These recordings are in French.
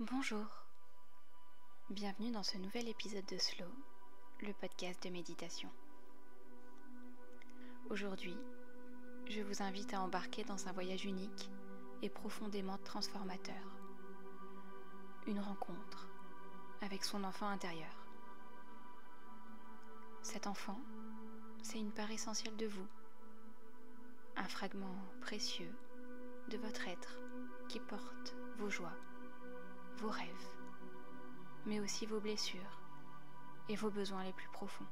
Bonjour, bienvenue dans ce nouvel épisode de Slow, le podcast de méditation. Aujourd'hui, je vous invite à embarquer dans un voyage unique et profondément transformateur. Une rencontre avec son enfant intérieur. Cet enfant, c'est une part essentielle de vous, un fragment précieux de votre être qui porte vos joies, vos rêves, mais aussi vos blessures et vos besoins les plus profonds.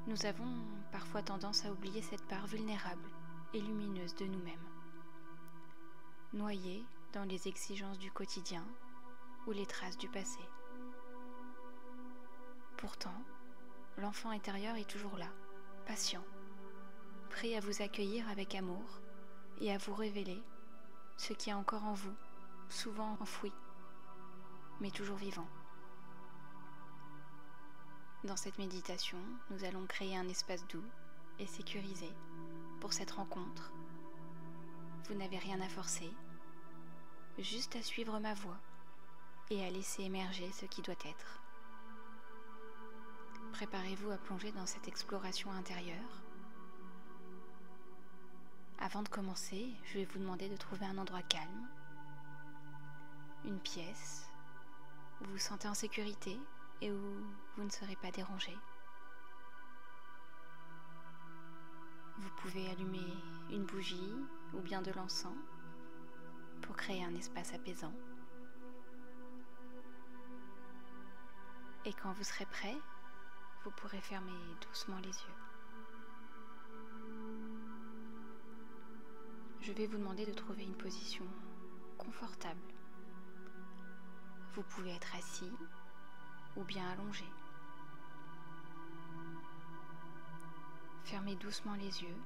Nous avons parfois tendance à oublier cette part vulnérable et lumineuse de nous-mêmes, noyée dans les exigences du quotidien ou les traces du passé. Pourtant, l'enfant intérieur est toujours là, patient, prêt à vous accueillir avec amour et à vous révéler ce qui est encore en vous, souvent enfoui, mais toujours vivant. Dans cette méditation, nous allons créer un espace doux et sécurisé pour cette rencontre. Vous n'avez rien à forcer, juste à suivre ma voix et à laisser émerger ce qui doit être. Préparez-vous à plonger dans cette exploration intérieure. Avant de commencer, je vais vous demander de trouver un endroit calme, une pièce où vous vous sentez en sécurité et où vous ne serez pas dérangé. Vous pouvez allumer une bougie ou bien de l'encens pour créer un espace apaisant. Et quand vous serez prêt, vous pourrez fermer doucement les yeux. Je vais vous demander de trouver une position confortable. Vous pouvez être assis ou bien allongé. Fermez doucement les yeux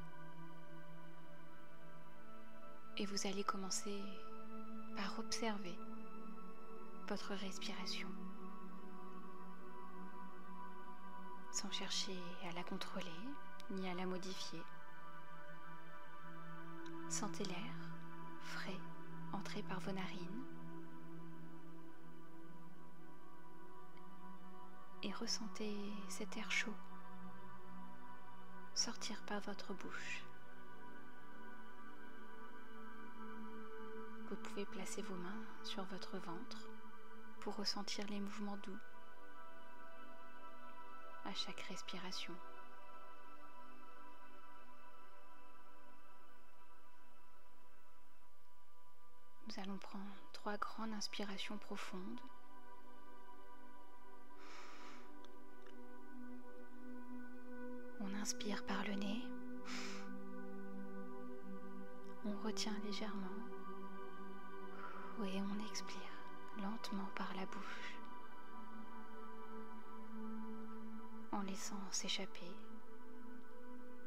et vous allez commencer par observer votre respiration sans chercher à la contrôler ni à la modifier. Sentez l'air frais entrer par vos narines et ressentez cet air chaud sortir par votre bouche. Vous pouvez placer vos mains sur votre ventre pour ressentir les mouvements doux à chaque respiration. Nous allons prendre 3 grandes inspirations profondes. On inspire par le nez. On retient légèrement. Et on expire lentement par la bouche. En laissant s'échapper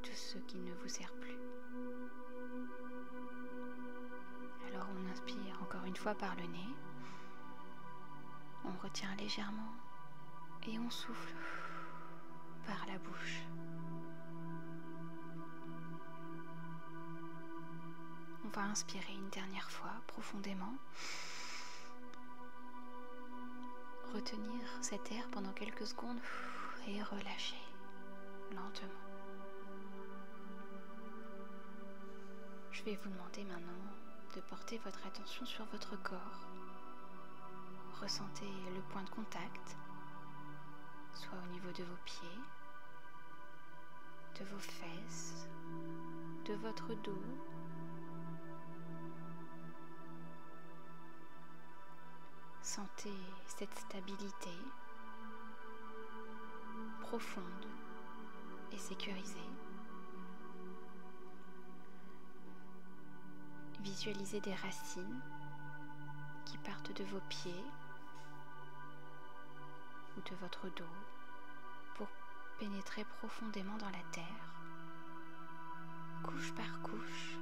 tout ce qui ne vous sert plus. Alors on inspire encore une fois par le nez, on retient légèrement et on souffle par la bouche. On va inspirer une dernière fois profondément, retenir cet air pendant quelques secondes et relâcher lentement. Je vais vous demander maintenant de porter votre attention sur votre corps. Ressentez le point de contact, soit au niveau de vos pieds, de vos fesses, de votre dos. Sentez cette stabilité profonde et sécurisée. Visualisez des racines qui partent de vos pieds ou de votre dos pour pénétrer profondément dans la terre, couche par couche,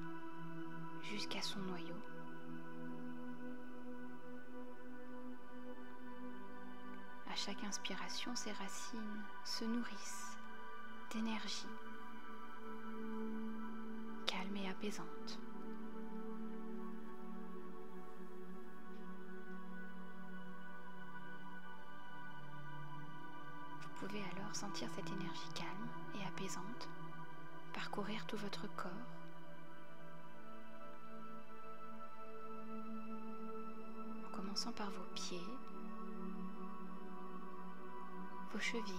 jusqu'à son noyau. À chaque inspiration, ces racines se nourrissent d'énergie calme et apaisante. alors sentir cette énergie calme et apaisante parcourir tout votre corps. En commençant par vos pieds, vos chevilles,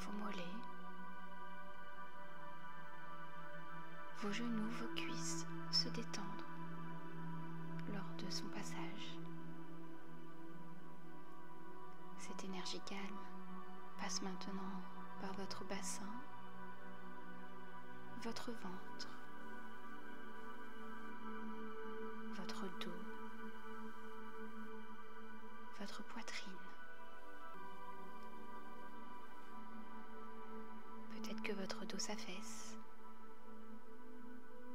vos mollets, vos genoux, vos cuisses se détendre lors de son passage. Cette énergie calme passe maintenant par votre bassin, votre ventre, votre dos, votre poitrine. Peut-être que votre dos s'affaisse,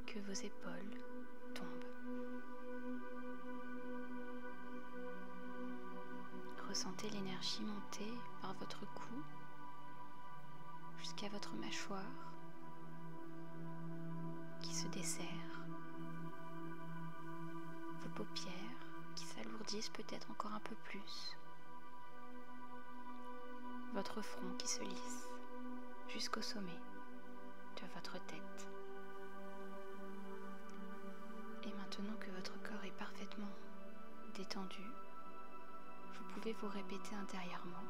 que vos épaules tombent. Ressentez l'énergie monter par votre cou jusqu'à votre mâchoire qui se desserre, vos paupières qui s'alourdissent peut-être encore un peu plus, votre front qui se lisse jusqu'au sommet de votre tête. Et maintenant que votre corps est parfaitement détendu, vous pouvez vous répéter intérieurement: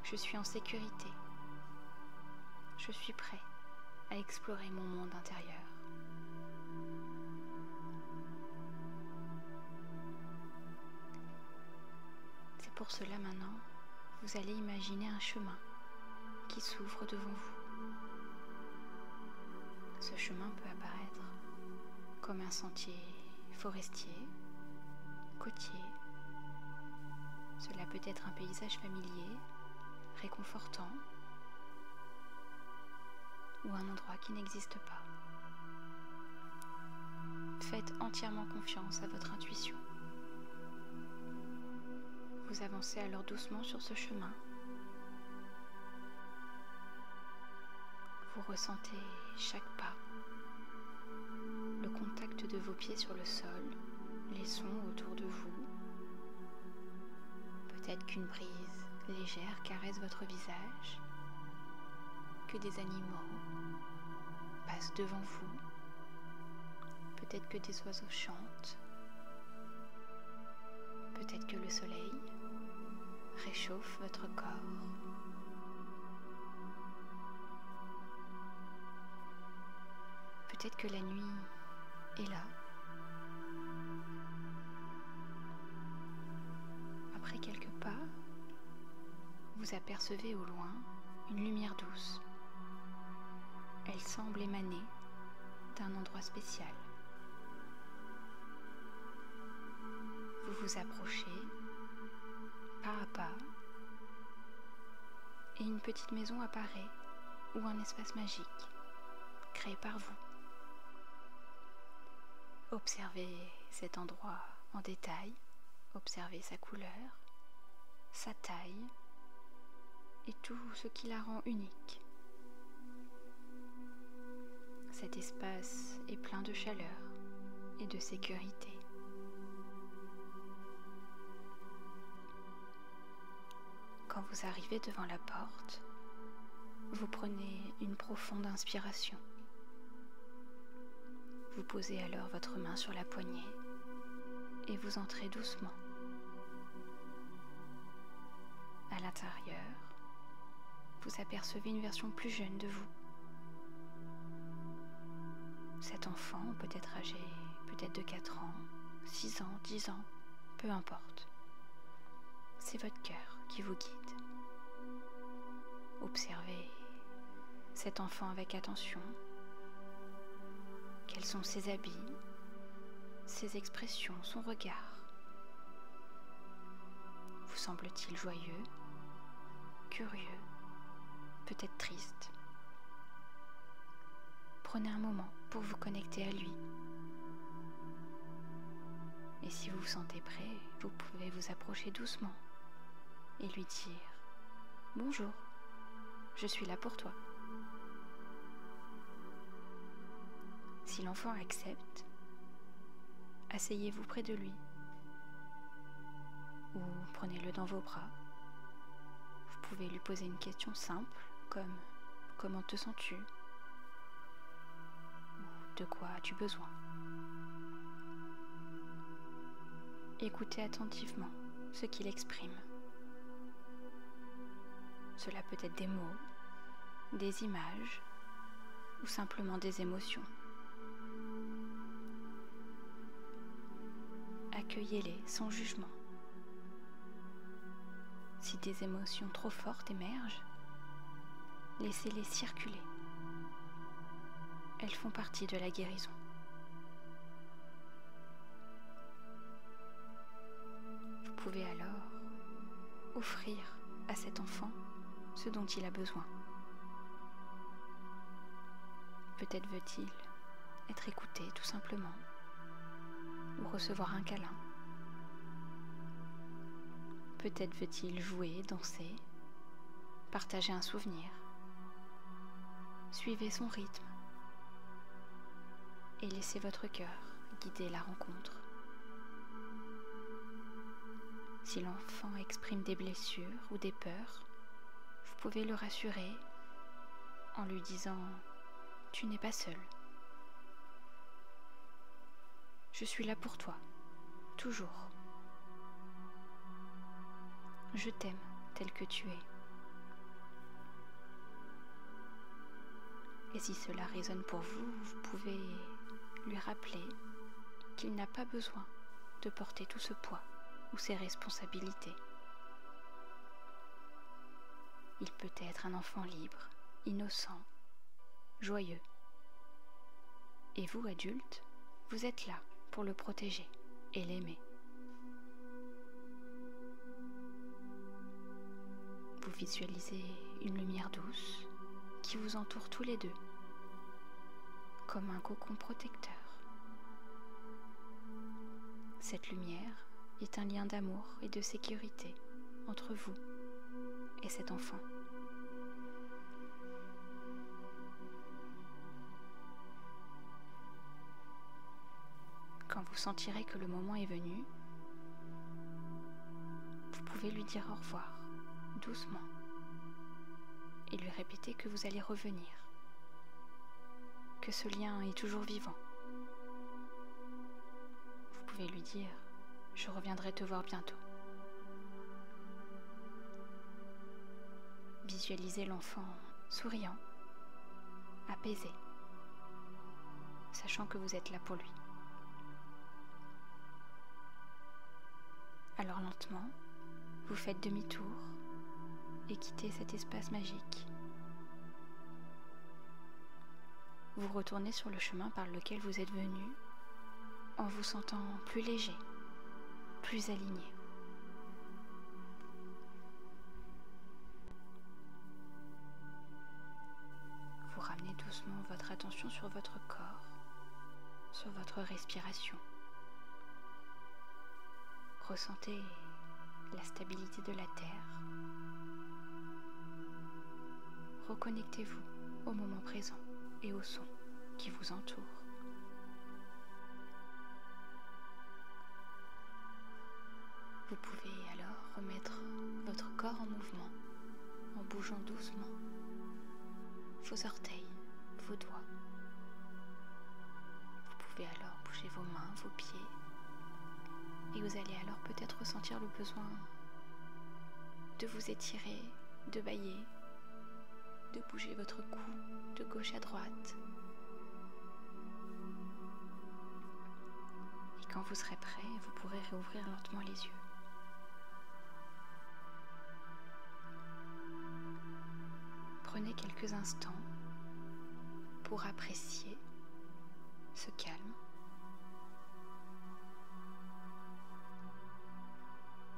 je suis en sécurité, je suis prêt à explorer mon monde intérieur. C'est pour cela maintenant, vous allez imaginer un chemin qui s'ouvre devant vous. Ce chemin peut apparaître comme un sentier forestier, côtier. Cela peut être un paysage familier, réconfortant, ou un endroit qui n'existe pas. Faites entièrement confiance à votre intuition. Vous avancez alors doucement sur ce chemin. Vous ressentez chaque pas, le contact de vos pieds sur le sol, les sons autour de vous. Peut-être qu'une brise légère caresse votre visage, que des animaux passent devant vous, peut-être que des oiseaux chantent, peut-être que le soleil réchauffe votre corps. Peut-être que la nuit est là. Après quelques pas, vous apercevez au loin une lumière douce. Elle semble émaner d'un endroit spécial. Vous vous approchez pas à pas et une petite maison apparaît ou un espace magique créé par vous. Observez cet endroit en détail, observez sa couleur, sa taille et tout ce qui la rend unique. Cet espace est plein de chaleur et de sécurité. Quand vous arrivez devant la porte, vous prenez une profonde inspiration. Vous posez alors votre main sur la poignée et vous entrez doucement. À l'intérieur, vous apercevez une version plus jeune de vous. Cet enfant peut être âgé peut-être de 4 ans, 6 ans, 10 ans, peu importe. C'est votre cœur qui vous guide. Observez cet enfant avec attention. Quels sont ses habits, ses expressions, son regard? Vous semble-t-il joyeux, curieux, peut-être triste? Prenez un moment pour vous connecter à lui. Et si vous vous sentez prêt, vous pouvez vous approcher doucement et lui dire « Bonjour, je suis là pour toi ». Si l'enfant accepte, asseyez-vous près de lui ou prenez-le dans vos bras. Vous pouvez lui poser une question simple comme « Comment te sens-tu » ou « De quoi as-tu besoin ?» Écoutez attentivement ce qu'il exprime. Cela peut être des mots, des images ou simplement des émotions. Accueillez-les sans jugement. Si des émotions trop fortes émergent, laissez-les circuler. Elles font partie de la guérison. Vous pouvez alors offrir à cet enfant ce dont il a besoin. Peut-être veut-il être écouté tout simplement, ou recevoir un câlin. Peut-être veut-il jouer, danser, partager un souvenir. Suivez son rythme et laissez votre cœur guider la rencontre. Si l'enfant exprime des blessures ou des peurs, vous pouvez le rassurer en lui disant « Tu n'es pas seul. Je suis là pour toi, toujours. Je t'aime tel que tu es. » Et si cela résonne pour vous, vous pouvez lui rappeler qu'il n'a pas besoin de porter tout ce poids ou ces responsabilités. Il peut être un enfant libre, innocent, joyeux. Et vous, adultes, vous êtes là pour le protéger et l'aimer. Vous visualisez une lumière douce qui vous entoure tous les deux, comme un cocon protecteur. Cette lumière est un lien d'amour et de sécurité entre vous et cet enfant. Quand vous sentirez que le moment est venu, vous pouvez lui dire au revoir, doucement, et lui répéter que vous allez revenir, que ce lien est toujours vivant. Vous pouvez lui dire « Je reviendrai te voir bientôt ». Visualisez l'enfant souriant, apaisé, sachant que vous êtes là pour lui. Alors lentement, vous faites demi-tour et quittez cet espace magique. Vous retournez sur le chemin par lequel vous êtes venu en vous sentant plus léger, plus aligné. Vous ramenez doucement votre attention sur votre corps, sur votre respiration. Ressentez la stabilité de la terre. Reconnectez-vous au moment présent et au son qui vous entoure. Vous pouvez alors remettre votre corps en mouvement en bougeant doucement vos orteils, vos doigts. Vous pouvez alors bouger vos mains, vos pieds. Et vous allez alors peut-être ressentir le besoin de vous étirer, de bâiller, de bouger votre cou de gauche à droite. Et quand vous serez prêt, vous pourrez réouvrir lentement les yeux. Prenez quelques instants pour apprécier ce calme.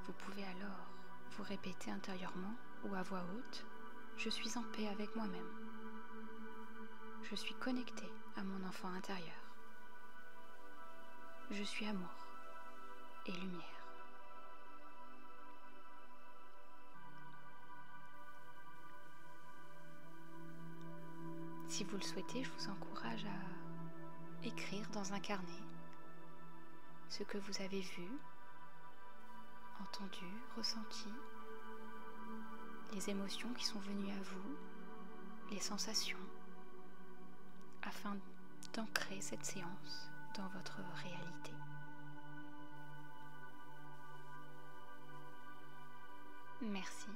Vous pouvez alors vous répéter intérieurement ou à voix haute « Je suis en paix avec moi-même. Je suis connecté à mon enfant intérieur. Je suis amour et lumière. » Si vous le souhaitez, je vous encourage à écrire dans un carnet ce que vous avez vu, entendu, ressenti, les émotions qui sont venues à vous, les sensations, afin d'ancrer cette séance dans votre réalité. Merci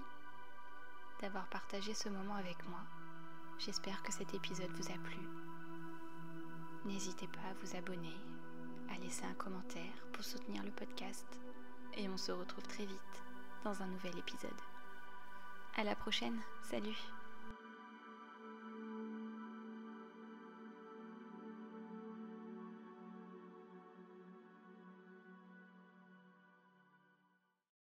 d'avoir partagé ce moment avec moi. J'espère que cet épisode vous a plu. N'hésitez pas à vous abonner, à laisser un commentaire pour soutenir le podcast et on se retrouve très vite dans un nouvel épisode. À la prochaine, salut!